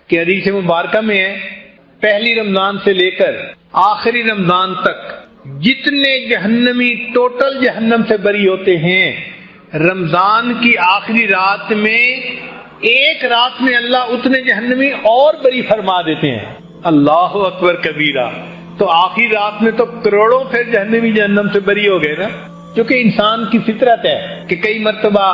کہ حدیث مبارکہ میں ہے پہلی رمضان سے لے کر آخری رمضان تک جتنے جہنمی ٹوٹل جہنم سے بری ہوتے ہیں، رمضان کی آخری رات میں ایک رات میں اللہ اتنے جہنمی اور بری فرما دیتے ہیں۔ اللہ اکبر کبیرہ۔ تو آخری رات میں تو کروڑوں پھر جہنمی جہنم سے بری ہو گئے نا، کیونکہ انسان کی فطرت ہے کہ کئی مرتبہ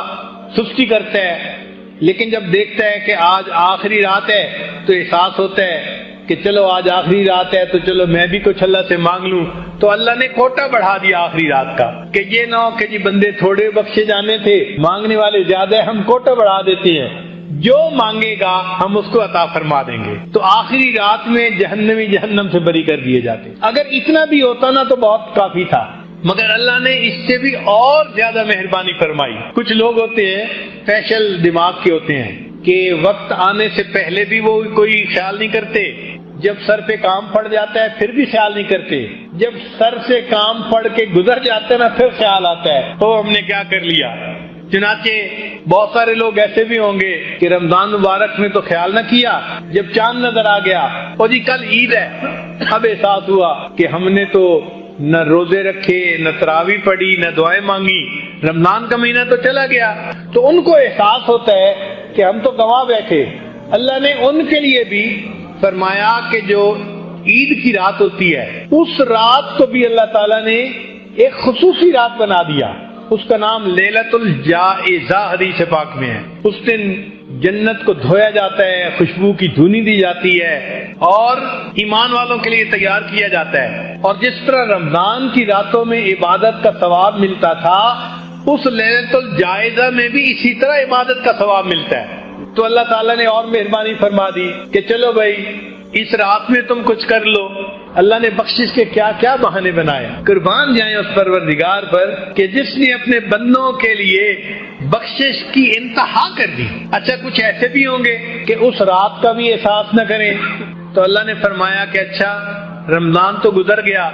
سستی کرتا ہے، لیکن جب دیکھتا ہے کہ آج آخری رات ہے تو احساس ہوتا ہے کہ چلو آج آخری رات ہے تو چلو میں بھی کچھ اللہ سے مانگ لوں، تو اللہ نے کوٹا بڑھا دیا آخری رات کا کہ یہ نہ ہو کہ جی بندے تھوڑے بخشے جانے تھے، مانگنے والے زیادہ ہیں، ہم کوٹا بڑھا دیتے ہیں، جو مانگے گا ہم اس کو عطا فرما دیں گے۔ تو آخری رات میں جہنمی جہنم سے بری کر دیے جاتے۔ اگر اتنا بھی ہوتا نا تو بہت کافی تھا، مگر اللہ نے اس سے بھی اور زیادہ مہربانی فرمائی۔ کچھ لوگ ہوتے ہیں فیشل دماغ کے ہوتے ہیں کہ وقت آنے سے پہلے بھی وہ کوئی خیال نہیں کرتے، جب سر پہ کام پڑ جاتا ہے پھر بھی خیال نہیں کرتے، جب سر سے کام پڑ کے گزر جاتے نا پھر خیال آتا ہے تو ہم نے کیا کر لیا۔ چنانچہ بہت سارے لوگ ایسے بھی ہوں گے کہ رمضان مبارک میں تو خیال نہ کیا، جب چاند نظر آ گیا اور جی کل عید ہے، اب احساس ہوا کہ ہم نے تو نہ روزے رکھے، نہ تراویح پڑھی، نہ دعائیں مانگی، رمضان کا مہینہ تو چلا گیا۔ تو ان کو احساس ہوتا ہے کہ ہم تو گنوا بیٹھے۔ اللہ نے ان کے لیے بھی فرمایا کہ جو عید کی رات ہوتی ہے اس رات کو بھی اللہ تعالیٰ نے ایک خصوصی رات بنا دیا، اس کا نام لیلۃ الجائزہ حدیث پاک میں ہے۔ اس دن جنت کو دھویا جاتا ہے، خوشبو کی دھونی دی جاتی ہے اور ایمان والوں کے لیے تیار کیا جاتا ہے۔ اور جس طرح رمضان کی راتوں میں عبادت کا ثواب ملتا تھا، اس لیلۃ الجائزہ میں بھی اسی طرح عبادت کا ثواب ملتا ہے۔ تو اللہ تعالیٰ نے اور مہربانی فرما دی کہ چلو بھائی اس رات میں تم کچھ کر لو۔ اللہ نے بخشش کے کیا کیا بہانے بنائے۔ قربان جائیں اس پروردگار پر کہ جس نے اپنے بندوں کے لیے بخشش کی انتہا کر دی۔ اچھا کچھ ایسے بھی ہوں گے کہ اس رات کا بھی احساس نہ کریں، تو اللہ نے فرمایا کہ اچھا رمضان تو گزر گیا،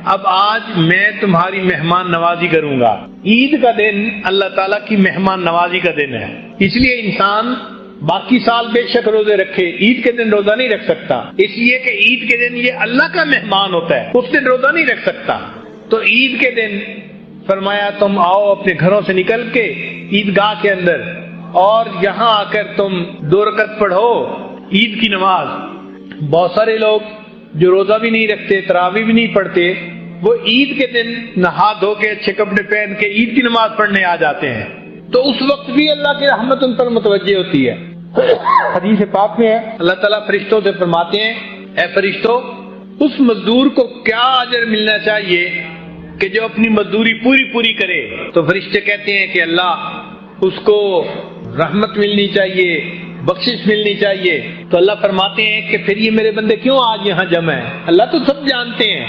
اب آج میں تمہاری مہمان نوازی کروں گا۔ عید کا دن اللہ تعالیٰ کی مہمان نوازی کا دن ہے، اس لیے انسان باقی سال بے شک روزے رکھے، عید کے دن روزہ نہیں رکھ سکتا، اس لیے کہ عید کے دن یہ اللہ کا مہمان ہوتا ہے، اس دن روزہ نہیں رکھ سکتا۔ تو عید کے دن فرمایا تم آؤ اپنے گھروں سے نکل کے عیدگاہ کے اندر اور یہاں آ کر تم 2 رکعت پڑھو عید کی نماز۔ بہت سارے لوگ جو روزہ بھی نہیں رکھتے، تراویح بھی نہیں پڑھتے، وہ عید کے دن نہا دھو کے اچھے کپڑے پہن کے عید کی نماز پڑھنے آ جاتے ہیں، تو اس وقت بھی اللہ کی رحمت ان پر متوجہ ہوتی ہے۔ حدیث پاک میں ہے اللہ تعالیٰ فرشتوں سے فرماتے ہیں اے فرشتوں، اس مزدور کو کیا اجر ملنا چاہیے کہ جو اپنی مزدوری پوری کرے؟ تو فرشتے کہتے ہیں کہ اللہ اس کو رحمت ملنی چاہیے، بخشش ملنی چاہیے۔ تو اللہ فرماتے ہیں کہ پھر یہ میرے بندے کیوں آج یہاں جمع ہیں؟ اللہ تو سب جانتے ہیں،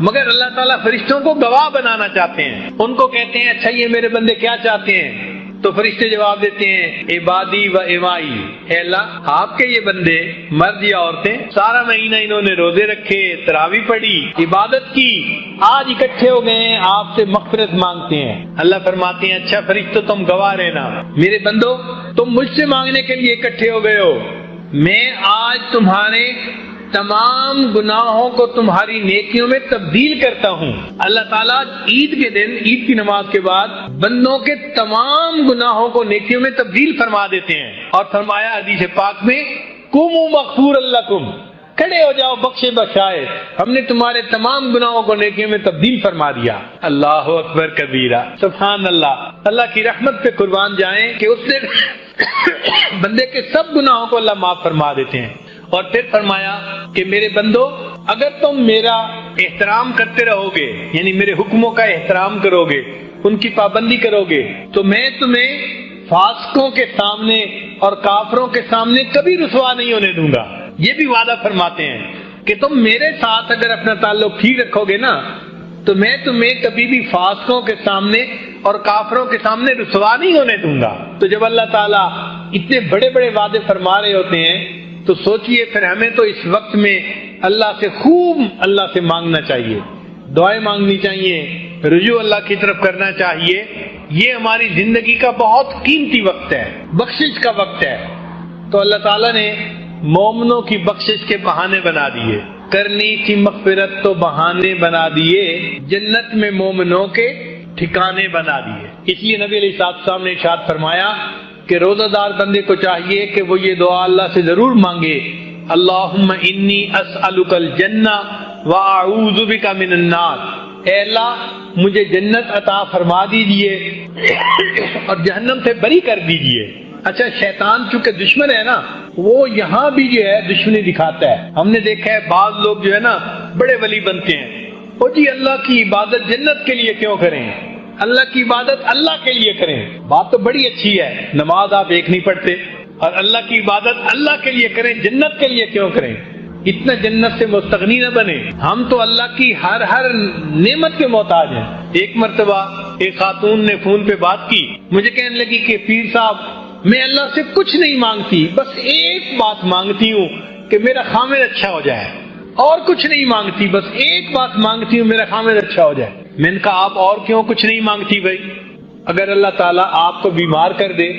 مگر اللہ تعالیٰ فرشتوں کو گواہ بنانا چاہتے ہیں۔ ان کو کہتے ہیں اچھا یہ میرے بندے کیا چاہتے ہیں؟ تو فرشتے جواب دیتے ہیں عبادی و امائی، اے اللہ آپ کے یہ بندے مرد یا عورتیں سارا مہینہ انہوں نے روزے رکھے، تراویح پڑھی، عبادت کی، آج اکٹھے ہو گئے ہیں آپ سے مغفرت مانگتے ہیں۔ اللہ فرماتے ہیں اچھا فرشتوں تم گواہ رہنا، میرے بندو تم مجھ سے مانگنے کے لیے اکٹھے ہو گئے ہو، میں آج تمہارے تمام گناہوں کو تمہاری نیکیوں میں تبدیل کرتا ہوں۔ اللہ تعالیٰ عید کے دن، عید کی نماز کے بعد بندوں کے تمام گناہوں کو نیکیوں میں تبدیل فرما دیتے ہیں، اور فرمایا حدیث پاک میں قوموا مغفورا لکم، کھڑے ہو جاؤ بخشے بخشائے، ہم نے تمہارے تمام گناہوں کو نیکیوں میں تبدیل فرما دیا۔ اللہ اکبر کبیرہ، سبحان اللہ۔ اللہ کی رحمت پہ قربان جائیں کہ اس نے بندے کے سب گناہوں کو اللہ معاف فرما دیتے ہیں۔ اور پھر فرمایا کہ میرے بندو اگر تم میرا احترام کرتے رہو گے، یعنی میرے حکموں کا احترام کرو گے، ان کی پابندی کرو گے، تو میں تمہیں فاسقوں کے سامنے اور کافروں کے سامنے کبھی رسوا نہیں ہونے دوں گا۔ یہ بھی وعدہ فرماتے ہیں کہ تم میرے ساتھ اگر اپنا تعلق ٹھیک رکھو گے نا تو میں تمہیں کبھی بھی فاسقوں کے سامنے اور کافروں کے سامنے رسوا نہیں ہونے دوں گا۔ تو جب اللہ تعالیٰ اتنے بڑے بڑے وعدے فرما رہے ہوتے ہیں تو سوچئے پھر ہمیں تو اس وقت میں اللہ سے خوب اللہ سے مانگنا چاہیے، دعائیں مانگنی چاہیے، رجوع اللہ کی طرف کرنا چاہیے۔ یہ ہماری زندگی کا بہت قیمتی وقت ہے، بخشش کا وقت ہے۔ تو اللہ تعالیٰ نے مومنوں کی بخشش کے بہانے بنا دیے، کرنی تھی مغفرت تو بہانے بنا دیے، جنت میں مومنوں کے ٹھکانے بنا دیے۔ اس لیے نبی علیہ السلام نے ارشاد فرمایا کہ روزہ دار بندے کو چاہیے کہ وہ یہ دعا اللہ سے ضرور مانگے، اللہم انی اسألک الجنہ واعوذ بک من النار، اے اللہ مجھے جنت عطا فرما دیجئے اور جہنم سے بری کر دیجئے۔ اچھا، شیطان چونکہ دشمن ہے نا، وہ یہاں بھی جو ہے دشمنی دکھاتا ہے۔ ہم نے دیکھا ہے بعض لوگ جو ہے نا بڑے ولی بنتے ہیں، وہ جی اللہ کی عبادت جنت کے لیے کیوں کریں، اللہ کی عبادت اللہ کے لیے کریں۔ بات تو بڑی اچھی ہے، نماز آپ ایک نہیں پڑھتے اور اللہ کی عبادت اللہ کے لیے کریں، جنت کے لیے کیوں کریں؟ اتنا جنت سے مستغنی نہ بنے۔ ہم تو اللہ کی ہر نعمت کے محتاج ہیں۔ ایک مرتبہ ایک خاتون نے فون پہ بات کی، مجھے کہنے لگی کہ پیر صاحب میں اللہ سے کچھ نہیں مانگتی، بس ایک بات مانگتی ہوں کہ میرا خامد اچھا ہو جائے، اور کچھ نہیں مانگتی، بس ایک بات مانگتی ہوں میرا خامد اچھا ہو جائے۔ میں نے کہا آپ اور کیوں کچھ نہیں مانگتی بھائی؟ اگر اللہ تعالیٰ آپ کو بیمار کر دے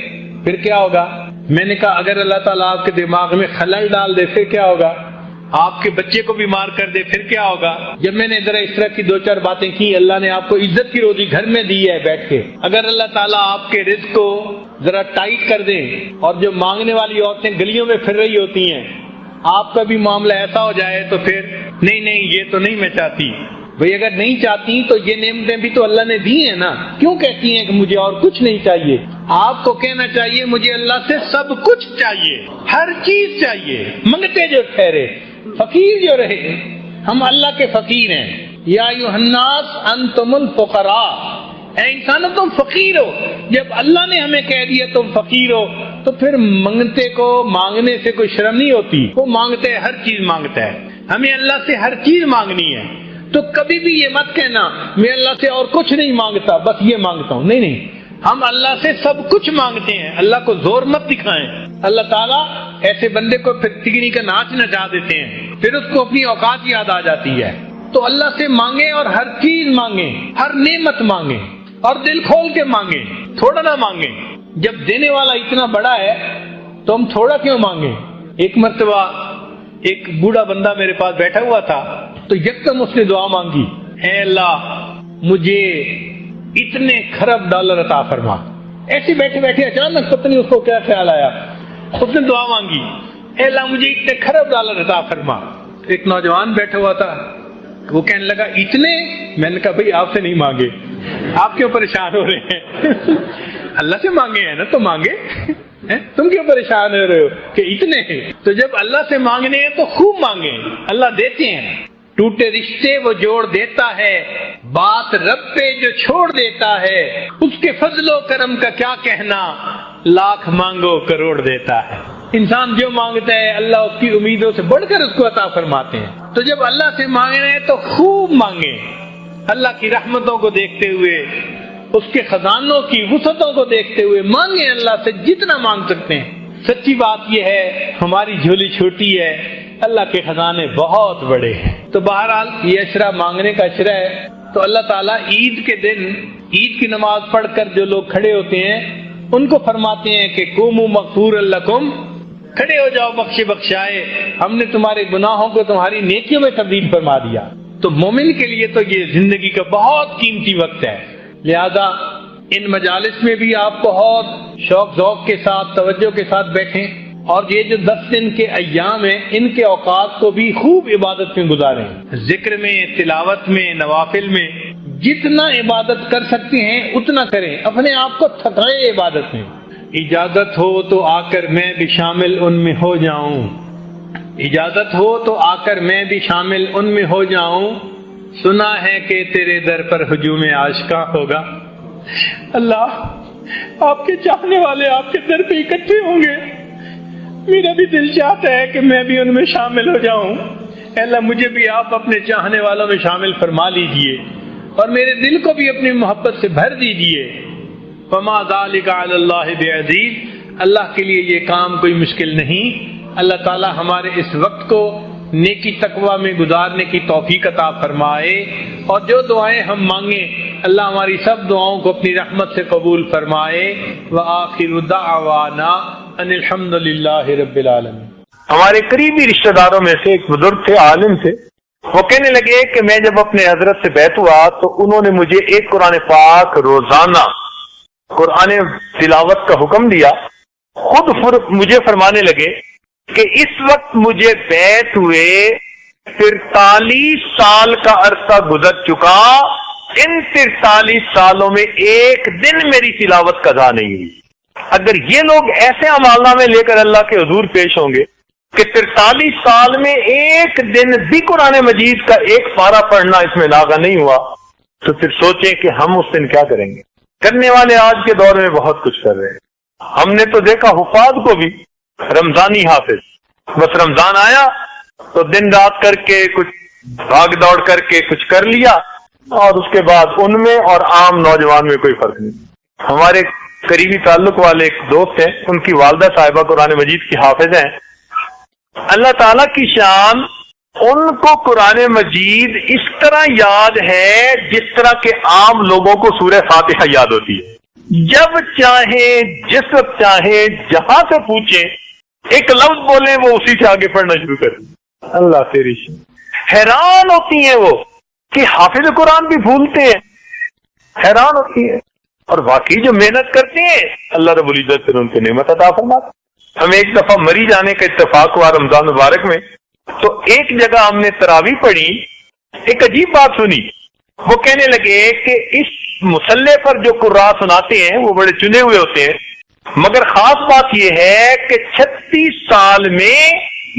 پھر کیا ہوگا؟ میں نے کہا اگر اللہ تعالیٰ آپ کے دماغ میں خلل ڈال دے پھر کیا ہوگا؟ آپ کے بچے کو بیمار کر دے پھر کیا ہوگا؟ جب میں نے ذرا اس طرح کی 2-4 باتیں کی، اللہ نے آپ کو عزت کی روزی گھر میں دی ہے بیٹھ کے، اگر اللہ تعالیٰ آپ کے رزق کو ذرا ٹائٹ کر دے اور جو مانگنے والی عورتیں گلیوں میں پھر رہی ہوتی ہیں آپ کا بھی معاملہ ایسا ہو جائے تو پھر نہیں یہ تو نہیں میں چاہتی۔ بھئی اگر نہیں چاہتی تو یہ نعمتیں بھی تو اللہ نے دی ہیں نا، کیوں کہتی ہیں کہ مجھے اور کچھ نہیں چاہیے؟ آپ کو کہنا چاہیے مجھے اللہ سے سب کچھ چاہیے، ہر چیز چاہیے، منگتے جو ٹھہرے، فقیر جو رہے۔ ہم اللہ کے فقیر ہیں۔ یا ایھا الناس انتم الفقراء، اے انسانوں تم فقیر ہو۔ جب اللہ نے ہمیں کہہ دیا تم فقیر ہو تو پھر منگتے کو مانگنے سے کوئی شرم نہیں ہوتی۔ وہ مانگتا ہے، ہر چیز مانگتا ہے، ہمیں اللہ سے ہر چیز مانگنی ہے۔ تو کبھی بھی یہ مت کہنا میں اللہ سے اور کچھ نہیں مانگتا، بس یہ مانگتا ہوں، نہیں، ہم اللہ سے سب کچھ مانگتے ہیں۔ اللہ کو زور مت دکھائیں۔ اللہ تعالیٰ ایسے بندے کو پھر تگنی کا ناچ نچا دیتے ہیں، پھر اس کو اپنی اوقات یاد آ جاتی ہے۔ تو اللہ سے مانگیں اور ہر چیز مانگیں، ہر نعمت مانگیں اور دل کھول کے مانگیں، تھوڑا نہ مانگیں۔ جب دینے والا اتنا بڑا ہے تو ہم تھوڑا کیوں مانگیں؟ ایک مرتبہ ایک بوڑھا بندہ میرے پاس بیٹھا ہوا تھا تو یکدم اس نے دعا مانگی، اے اللہ مجھے اتنے خرب ڈالر عطا فرما۔ ایسے بیٹھے بیٹھے اچانک پتہ نہیں اس کو کیا خیال آیا، اس نے دعا مانگی، اے اللہ مجھے اتنے خرب ڈالر عطا فرما۔ ایک نوجوان بیٹھا ہوا تھا، وہ کہنے لگا اتنے؟ میں نے کہا بھئی آپ سے نہیں مانگے، آپ کیوں پریشان ہو رہے ہیں؟ اللہ سے مانگے ہیں نا تو مانگے، تم کیوں پریشان ہو رہے ہو کہ اتنے ہیں؟ تو جب اللہ سے مانگنے ہیں تو خوب مانگیں، اللہ دیتے ہیں۔ ٹوٹے رشتے وہ جوڑ دیتا ہے، بات رب پہ جو چھوڑ دیتا ہے، اس کے فضل و کرم کا کیا کہنا، لاکھ مانگو کروڑ دیتا ہے۔ انسان جو مانگتا ہے اللہ اس کی امیدوں سے بڑھ کر اس کو عطا فرماتے ہیں۔ تو جب اللہ سے مانگنا ہے تو خوب مانگیں، اللہ کی رحمتوں کو دیکھتے ہوئے، اس کے خزانوں کی وسعتوں کو دیکھتے ہوئے مانگیں، اللہ سے جتنا مانگ سکتے ہیں۔ سچی بات یہ ہے ہماری جھولی چھوٹی ہے، اللہ کے خزانے بہت بڑے ہیں۔ تو بہرحال یہ اشرا مانگنے کا اشرا ہے۔ تو اللہ تعالیٰ عید کے دن عید کی نماز پڑھ کر جو لوگ کھڑے ہوتے ہیں ان کو فرماتے ہیں کہ قوموا مغفورا لکم، کھڑے ہو جاؤ بخشے بخشائے، ہم نے تمہارے گناہوں کو تمہاری نیکیوں میں تبدیل فرما دیا۔ تو مومن کے لیے تو یہ زندگی کا بہت قیمتی وقت ہے، لہذا ان مجالس میں بھی آپ بہت شوق ذوق کے ساتھ توجہ کے ساتھ بیٹھیں، اور یہ جو 10 دن کے ایام ہیں ان کے اوقات کو بھی خوب عبادت میں گزاریں، ذکر میں، تلاوت میں، نوافل میں، جتنا عبادت کر سکتے ہیں اتنا کریں، اپنے آپ کو تھکائے عبادت میں۔ اجازت ہو تو آ کر میں بھی شامل ان میں ہو جاؤں، اجازت ہو تو آ کر میں بھی شامل ان میں ہو جاؤں، سنا ہے کہ تیرے در پر ہجوم عاشقاں ہوگا۔ اللہ آپ کے چاہنے والے آپ کے در پہ اکٹھے ہوں گے، میرا بھی دل چاہتا ہے کہ میں بھی ان میں شامل ہو جاؤں۔ اے اللہ مجھے بھی آپ اپنے چاہنے والوں میں شامل فرما لیجئے اور میرے دل کو بھی اپنی محبت سے بھر دیجئے۔ فما ذلک علی اللہ بعزیز، اللہ کے لیے یہ کام کوئی مشکل نہیں۔ اللہ تعالی ہمارے اس وقت کو نیکی تقوی میں گزارنے کی توفیق عطا فرمائے، اور جو دعائیں ہم مانگیں اللہ ہماری سب دعاؤں کو اپنی رحمت سے قبول فرمائے۔ وآخر دعوانا ان الحمد للہ رب العالمین۔ ہمارے قریبی رشتہ داروں میں سے ایک بزرگ تھے، عالم تھے، وہ کہنے لگے کہ میں جب اپنے حضرت سے بیعت ہوا تو انہوں نے مجھے ایک قرآن پاک روزانہ قرآن تلاوت کا حکم دیا. خود مجھے فرمانے لگے کہ اس وقت مجھے بیعت ہوئے 43 سال کا عرصہ گزر چکا، ان 43 سالوں میں ایک دن میری تلاوت قضا نہیں ہوئی. اگر یہ لوگ ایسے عمالہ میں لے کر اللہ کے حضور پیش ہوں گے کہ 43 سال میں ایک دن بھی قرآن مجید کا ایک پارہ پڑھنا اس میں لاگا نہیں ہوا، تو پھر سوچیں کہ ہم اس دن کیا کریں گے. کرنے والے آج کے دور میں بہت کچھ کر رہے ہیں. ہم نے تو دیکھا حفاظ کو بھی رمضانی حافظ، بس رمضان آیا تو دن رات کر کے کچھ بھاگ دوڑ کر کے کچھ کر لیا، اور اس کے بعد ان میں اور عام نوجوان میں کوئی فرق نہیں. ہمارے قریبی تعلق والے ایک دوست ہیں، ان کی والدہ صاحبہ قرآن مجید کی حافظ ہیں. اللہ تعالیٰ کی شان، ان کو قرآن مجید اس طرح یاد ہے جس طرح کے عام لوگوں کو سورہ فاتحہ یاد ہوتی ہے. جب چاہیں، جس وقت چاہیں، جہاں سے پوچھیں، ایک لفظ بولیں وہ اسی سے آگے پڑھنا شروع کریں. اللہ تیری شان. حیران ہوتی ہیں وہ کہ حافظ قرآن بھی بھولتے ہیں، حیران ہوتی ہیں. اور واقعی جو محنت کرتے ہیں اللہ رب العزت پھر ان کو نعمت عطا فرماتا. ہمیں ایک دفعہ مری جانے کا اتفاق ہوا رمضان مبارک میں، تو ایک جگہ ہم نے تراویح پڑھی، ایک عجیب بات سنی. وہ کہنے لگے کہ اس مصلے پر جو قراء سناتے ہیں وہ بڑے چنے ہوئے ہوتے ہیں، مگر خاص بات یہ ہے کہ 36 سال میں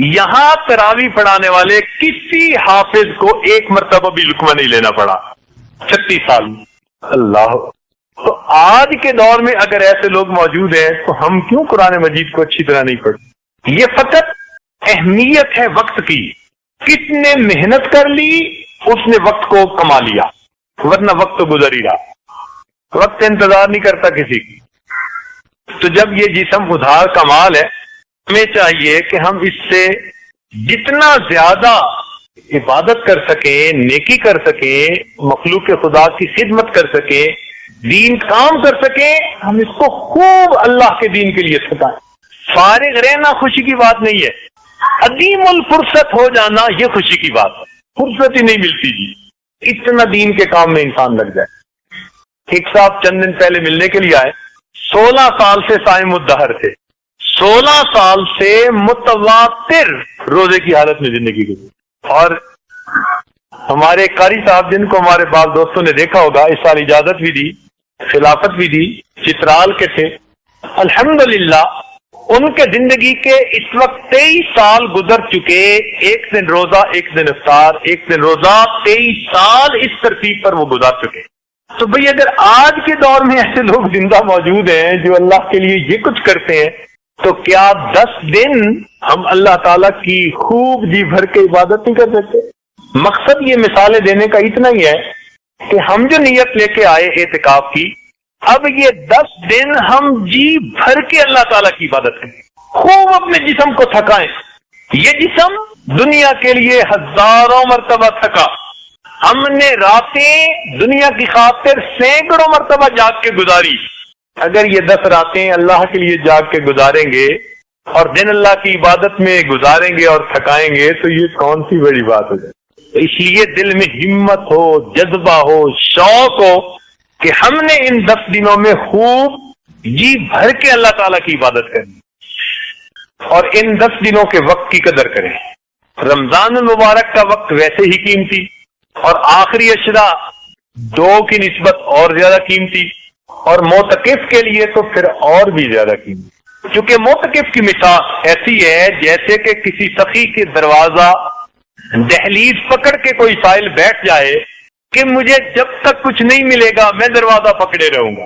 یہاں تراویح پڑھانے والے کسی حافظ کو ایک مرتبہ بھی لقمہ نہیں لینا پڑا 36 سال میں. اللہ. تو آج کے دور میں اگر ایسے لوگ موجود ہیں تو ہم کیوں قرآن مجید کو اچھی طرح نہیں پڑھتے؟ یہ فقط اہمیت ہے وقت کی. کس نے محنت کر لی اس نے وقت کو کما لیا، ورنہ وقت تو گزر ہی رہا. وقت انتظار نہیں کرتا کسی کی. تو جب یہ جسم ادھار کا مال ہے، ہمیں چاہیے کہ ہم اس سے جتنا زیادہ عبادت کر سکیں، نیکی کر سکیں، مخلوق خدا کی خدمت کر سکیں، دین کام کر سکیں، ہم اس کو خوب اللہ کے دین کے لیے تھکائیں. فارغ رہنا خوشی کی بات نہیں ہے، عدیم الفرصت ہو جانا یہ خوشی کی بات ہے. فرصت ہی نہیں ملتی جی، اتنا دین کے کام میں انسان لگ جائے. ایک صاحب چند دن پہلے ملنے کے لیے آئے، 16 سال سے صائم الدہر تھے، 16 سال سے متواتر روزے کی حالت میں زندگی گزری. اور ہمارے قاری صاحب جن کو ہمارے بعض دوستوں نے دیکھا ہوگا، اس سال اجازت بھی دی، خلافت بھی دی، چترال کے تھے. الحمدللہ ان کے زندگی کے اس وقت 23 سال گزر چکے، ایک دن روزہ ایک دن افطار، ایک دن روزہ، 23 سال اس ترتیب پر وہ گزار چکے. تو بھئی اگر آج کے دور میں ایسے لوگ زندہ موجود ہیں جو اللہ کے لیے یہ کچھ کرتے ہیں، تو کیا 10 دن ہم اللہ تعالیٰ کی خوب جی بھر کے عبادت نہیں کر سکتے؟ مقصد یہ مثالیں دینے کا اتنا ہی ہے کہ ہم جو نیت لے کے آئے اعتکاف کی، اب یہ 10 دن ہم جی بھر کے اللہ تعالیٰ کی عبادت کریں، خوب اپنے جسم کو تھکائیں. یہ جسم دنیا کے لیے ہزاروں مرتبہ تھکا. ہم نے راتیں دنیا کی خاطر سینکڑوں مرتبہ جاگ کے گزاری. اگر یہ 10 راتیں اللہ کے لیے جاگ کے گزاریں گے اور دن اللہ کی عبادت میں گزاریں گے اور تھکائیں گے تو یہ کون سی بڑی بات ہو جائے. اس لیے دل میں ہمت ہو، جذبہ ہو، شوق ہو کہ ہم نے ان 10 دنوں میں خوب جی بھر کے اللہ تعالیٰ کی عبادت کرنی، اور ان 10 دنوں کے وقت کی قدر کریں. رمضان المبارک کا وقت ویسے ہی قیمتی، اور آخری اشرا 2 کی نسبت اور زیادہ قیمتی، اور معتکف کے لیے تو پھر اور بھی زیادہ قیمتی. چونکہ معتکف کی مثال ایسی ہے جیسے کہ کسی سخی کے دروازہ دہلیز پکڑ کے کوئی سائل بیٹھ جائے کہ مجھے جب تک کچھ نہیں ملے گا میں دروازہ پکڑے رہوں گا،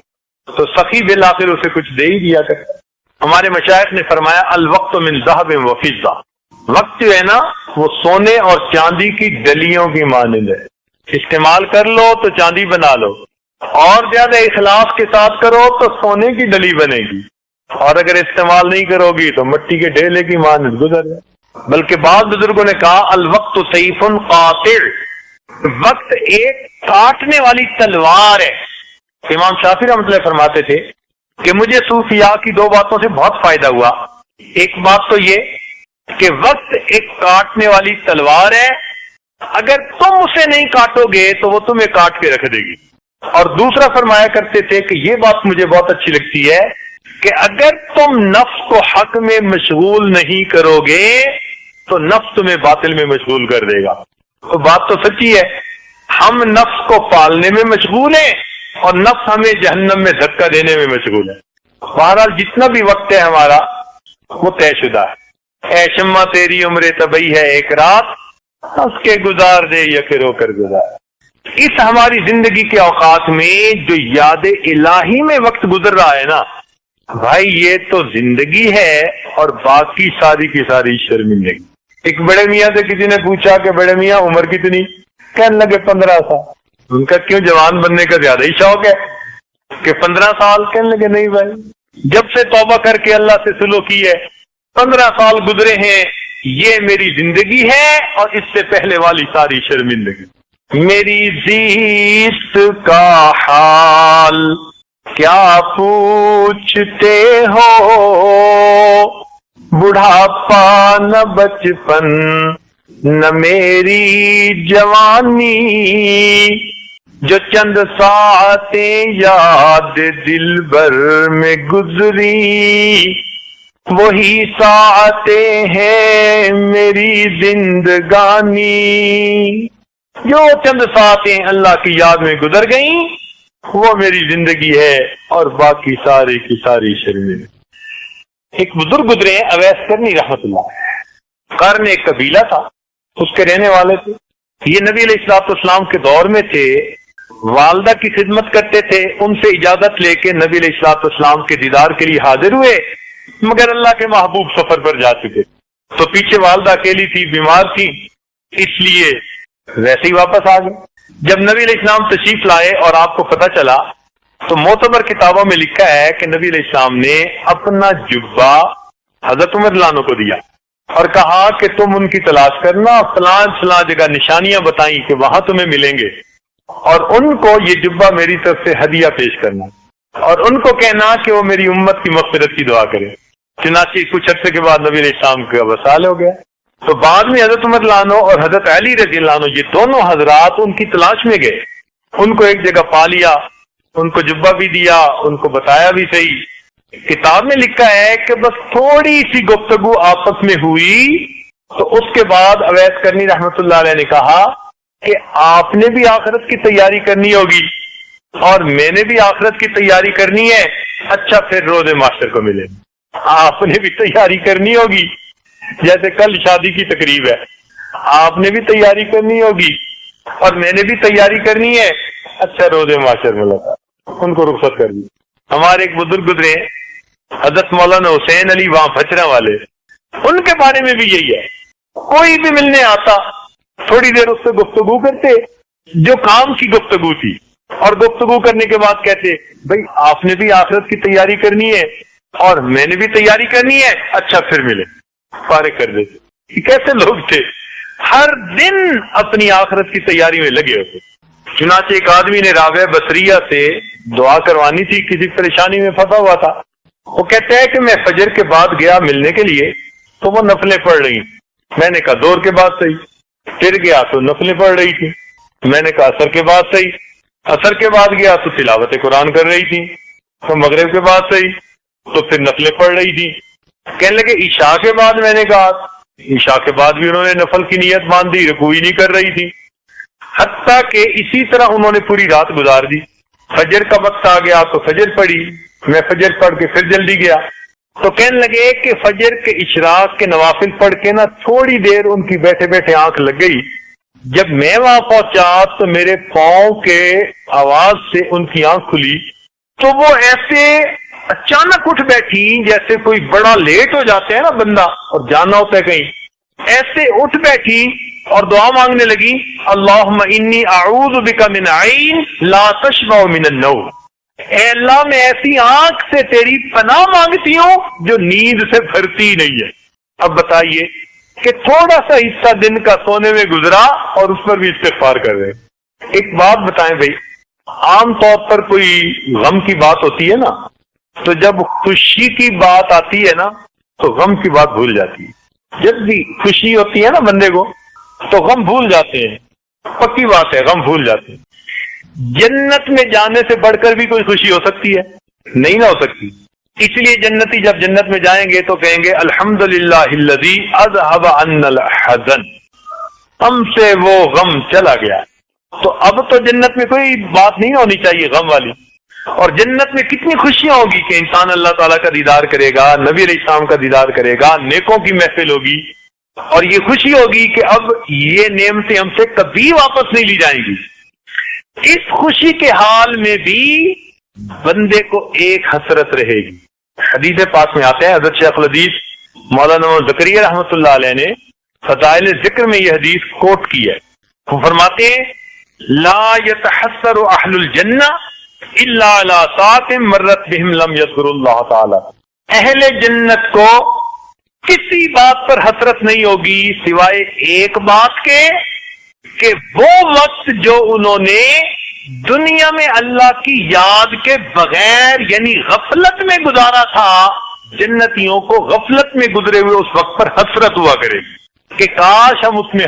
تو سخی بالآخر اسے کچھ دے ہی دیا کرتا. ہمارے مشائخ نے فرمایا الوقت من ذهب و فضہ، وقت جو ہے نا وہ سونے اور چاندی کی ڈلیوں کی مانند ہے. استعمال کر لو تو چاندی بنا لو، اور زیادہ اخلاص کے ساتھ کرو تو سونے کی ڈلی بنے گی، اور اگر استعمال نہیں کرو گی تو مٹی کے ڈھیلے کی مانند گزر جائے. بلکہ بعض بزرگوں نے کہا الوقت سیف قاطع، وقت ایک کاٹنے والی تلوار ہے. امام شافعی رحمۃ اللہ فرماتے تھے کہ مجھے صوفیاء کی 2 باتوں سے بہت فائدہ ہوا. ایک بات تو یہ کہ وقت ایک کاٹنے والی تلوار ہے، اگر تم اسے نہیں کاٹو گے تو وہ تمہیں کاٹ کے رکھ دے گی۔ اور دوسرا فرمایا کرتے تھے کہ یہ بات مجھے بہت اچھی لگتی ہے کہ اگر تم نفس کو حق میں مشغول نہیں کرو گے تو نفس تمہیں باطل میں مشغول کر دے گا۔ تو بات تو سچی ہے، ہم نفس کو پالنے میں مشغول ہیں اور نفس ہمیں جہنم میں دھکا دینے میں مشغول ہے۔ بہرحال جتنا بھی وقت ہے ہمارا وہ طے شدہ ہے۔ اے شمع تیری عمر طبعی ہے ایک رات، ہنس کے گزار دے یا کہ رو کر گزار۔ اس ہماری زندگی کے اوقات میں جو یاد الہی میں وقت گزر رہا ہے نا بھائی، یہ تو زندگی ہے اور باقی ساری کی ساری شرمندگی۔ ایک بڑے میاں سے کسی نے پوچھا کہ بڑے میاں عمر کتنی؟ کہنے لگے 15 سال۔ ان کا کیوں جوان بننے کا زیادہ ہی شوق ہے کہ 15 سال؟ کہنے لگے نہیں بھائی، جب سے توبہ کر کے اللہ سے سلوک کی ہے 15 سال گزرے ہیں، یہ میری زندگی ہے اور اس سے پہلے والی ساری شرمندگی۔ میری زیست کا حال کیا پوچھتے ہو، بڑھاپا نہ بچپن نہ میری جوانی، جو چند ساعتیں یاد دل بر میں گزری، وہی ساعتیں ہیں میری زندگانی۔ جو چند ساعتیں اللہ کی یاد میں گزر گئیں وہ میری زندگی ہے اور باقی ساری کی ساری شرمندگی۔ ایک بزرگ گزرے ہیں اویس کرنی رحمت اللہ، قرن ایک قبیلہ تھا، اس کے رہنے والے تھے۔ یہ نبی علیہ الصلوۃ والسلام کے دور میں تھے، والدہ کی خدمت کرتے تھے، ان سے اجازت لے کے نبی علیہ الصلوۃ والسلام کے دیدار کے لیے حاضر ہوئے، مگر اللہ کے محبوب سفر پر جا چکے تو پیچھے والدہ اکیلی تھی، بیمار تھی، اس لیے ویسے ہی واپس آ گئے۔ جب نبی علیہ السلام تشریف لائے اور آپ کو پتہ چلا تو معتبر کتابوں میں لکھا ہے کہ نبی علیہ السلام نے اپنا جبہ حضرت عمر رضی اللہ عنہ کو دیا اور کہا کہ تم ان کی تلاش کرنا، فلاں فلاں جگہ نشانیاں بتائیں کہ وہاں تمہیں ملیں گے، اور ان کو یہ جبہ میری طرف سے ہدیہ پیش کرنا اور ان کو کہنا کہ وہ میری امت کی مغفرت کی دعا کرے۔ چنانچہ کچھ عرصے کے بعد نبی علیہ السلام کا وصال ہو گیا۔ تو بعد میں حضرت عمر رضی اللہ عنہ اور حضرت علی رضی اللہ عنہ یہ دونوں حضرات ان کی تلاش میں گئے، ان کو ایک جگہ پا لیا، ان کو جبہ بھی دیا، ان کو بتایا بھی صحیح۔ کتاب میں لکھا ہے کہ بس تھوڑی سی گفتگو آپس میں ہوئی تو اس کے بعد اویس کرنی رحمت اللہ علیہ نے کہا کہ آپ نے بھی آخرت کی تیاری کرنی ہوگی اور میں نے بھی آخرت کی تیاری کرنی ہے، اچھا پھر روز معاشر کو ملے۔ آپ نے بھی تیاری کرنی ہوگی، جیسے کل شادی کی تقریب ہے، آپ نے بھی تیاری کرنی ہوگی اور میں نے بھی تیاری کرنی ہے، اچھا روز معاشر ملا۔ ان کو رخصت کر دی۔ ہمارے ایک بزرگ گزرے حضرت مولانا حسین علی وہاں بھچرا والے، ان کے بارے میں بھی یہی ہے، کوئی بھی ملنے آتا تھوڑی دیر اس سے گفتگو کرتے جو کام کی گفتگو تھی، اور گفتگو کرنے کے بعد کہتے بھئی آپ نے بھی آخرت کی تیاری کرنی ہے اور میں نے بھی تیاری کرنی ہے، اچھا پھر ملے، فارغ کر دیتے۔ یہ کیسے لوگ تھے، ہر دن اپنی آخرت کی تیاری میں لگے ہوتے۔ چنانچہ ایک آدمی نے رابعہ بصریہ سے دعا کروانی تھی، کسی پریشانی میں پھنسا ہوا تھا۔ وہ کہتا ہے کہ میں فجر کے بعد گیا ملنے کے لیے تو وہ نفلیں پڑھ رہی، میں نے کہا دور کے بعد صحیح، پھر گیا تو نفلیں پڑھ رہی تھی، میں نے کہا عصر کے بعد صحیح، عصر کے بعد گیا تو تلاوت قرآن کر رہی تھی، تو مغرب کے بعد صحیح، تو پھر نفلیں پڑھ رہی تھی۔ کہنے لگے عشاء کے بعد، میں نے کہا عشاء کے بعد بھی انہوں نے نفل کی نیت باندھی، رکوع ہی نہیں کر رہی تھی، حتیٰ کہ اسی طرح انہوں نے پوری رات گزار دی۔ فجر کا وقت آ گیا تو فجر پڑھی، میں فجر پڑھ کے پھر جلدی گیا، تو کہنے لگے کہ فجر کے اشراق کے نوافل پڑھ کے نا تھوڑی دیر ان کی بیٹھے بیٹھے آنکھ لگ گئی، جب میں وہاں پہنچا تو میرے پاؤں کے آواز سے ان کی آنکھ کھلی، تو وہ ایسے اچانک اٹھ بیٹھی جیسے کوئی بڑا لیٹ ہو جاتا ہے نا بندہ اور جانا ہوتا ہے کہیں، ایسے اٹھ بیٹھی اور دعا مانگنے لگی، اللہم انی اعوذ بک من عین لا تشبع من النوم، اے اللہ میں ایسی آنکھ سے تیری پناہ مانگتی ہوں جو نیند سے بھرتی نہیں ہے۔ اب بتائیے کہ تھوڑا سا حصہ دن کا سونے میں گزرا اور اس پر بھی استغفار کر رہے۔ ایک بات بتائیں بھائی، عام طور پر کوئی غم کی بات ہوتی ہے نا تو جب خوشی کی بات آتی ہے نا تو غم کی بات بھول جاتی ہے۔ جب بھی خوشی ہوتی ہے نا بندے کو تو غم بھول جاتے ہیں، پکی بات ہے، غم بھول جاتے ہیں۔ جنت میں جانے سے بڑھ کر بھی کوئی خوشی ہو سکتی ہے؟ نہیں نہ ہو سکتی۔ اس لیے جنتی جب جنت میں جائیں گے تو کہیں گے الحمدللہ الذی اذھب عنا الحزن، ہم سے وہ غم چلا گیا۔ تو اب تو جنت میں کوئی بات نہیں ہونی چاہیے غم والی۔ اور جنت میں کتنی خوشیاں ہوگی کہ انسان اللہ تعالیٰ کا دیدار کرے گا، نبی علیہ السلام کا دیدار کرے گا، نیکوں کی محفل ہوگی، اور یہ خوشی ہوگی کہ اب یہ نعمتیں ہم سے کبھی واپس نہیں لی جائیں گی۔ اس خوشی کے حال میں بھی بندے کو ایک حسرت رہے گی۔ حدیث پاک میں آتے ہیں، حضرت شیخ الحدیث مولانا زکریا رحمۃ اللہ علیہ نے فضائل ذکر میں یہ حدیث کوٹ کی ہے۔ وہ فرماتے ہیں لا يتحسر اہل الجنہ الا علی ساعۃ مرت بہم لم یذکروا اللہ تعالی، اہل جنت کو کسی بات پر حسرت نہیں ہوگی سوائے ایک بات کے کہ وہ وقت جو انہوں نے دنیا میں اللہ کی یاد کے بغیر یعنی غفلت میں گزارا تھا، جنتیوں کو غفلت میں گزرے ہوئے اس وقت پر حسرت ہوا کرے گی کہ کاش ہم اس میں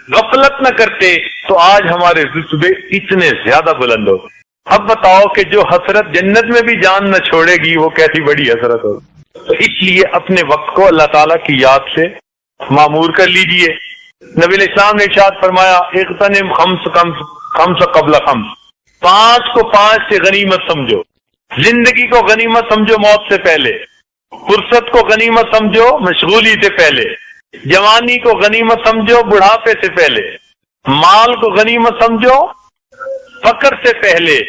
غفلت نہ کرتے تو آج ہمارے رتبے اتنے زیادہ بلند ہو۔ اب بتاؤ کہ جو حسرت جنت میں بھی جان نہ چھوڑے گی وہ کیسی بڑی حسرت ہو۔ تو اس لیے اپنے وقت کو اللہ تعالیٰ کی یاد سے معمور کر لیجئے۔ نبی علیہ السلام نے ارشاد فرمایا اغتنم خمس قبل خمس، 5 کو 5 سے غنیمت سمجھو، زندگی کو غنیمت سمجھو موت سے پہلے، فرصت کو غنیمت سمجھو مشغولی سے پہلے، جوانی کو غنیمت سمجھو بڑھاپے سے پہلے، مال کو غنیمت سمجھو فقر سے پہلے،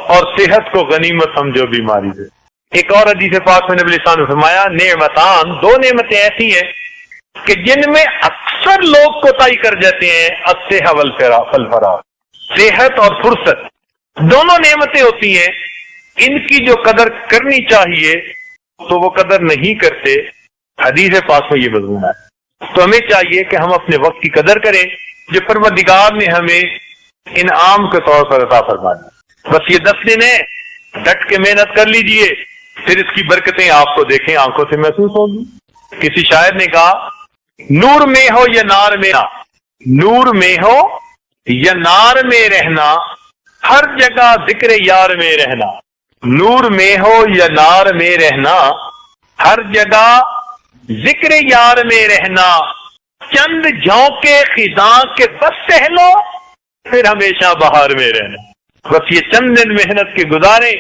اور صحت کو غنیمت سمجھو بیماری سے۔ ایک اور حدیث پاک میں نبی علیہ السلام نے فرمایا نعمتان، 2 نعمتیں ایسی ہیں کہ جن میں اکثر لوگ کوتاہی کر جاتے ہیں، الصحہ والفراغ، صحت اور فرصت، دونوں نعمتیں ہوتی ہیں، ان کی جو قدر کرنی چاہیے تو وہ قدر نہیں کرتے۔ حدیث پاک میں یہ مضمون ہے۔ تو ہمیں چاہیے کہ ہم اپنے وقت کی قدر کریں جو پروردگار نے ہمیں انعام کے طور پر عطا فرمایا۔ بس یہ 10 دن ہے، ڈٹ کے محنت کر لیجئے، پھر اس کی برکتیں آپ کو دیکھیں آنکھوں سے محسوس ہوگی۔ کسی شاعر نے کہا نور میں ہو یا نار میں، نور میں ہو یا نار میں رہنا، ہر جگہ ذکر یار میں رہنا، نور میں ہو یا نار میں رہنا، ہر جگہ ذکر یار میں رہنا، چند جھونکے خزاں کے بس سہ لو، پھر ہمیشہ بہار میں رہنا۔ بس یہ چند دن محنت کے گزارے،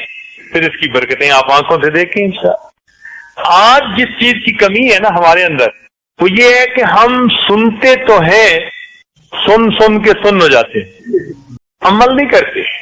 پھر اس کی برکتیں آپ آنکھوں سے دیکھیں انشاءاللہ۔ آج جس چیز کی کمی ہے نا ہمارے اندر وہ یہ ہے کہ ہم سنتے تو ہیں، سن کے سن ہو جاتے ہیں، عمل نہیں کرتے۔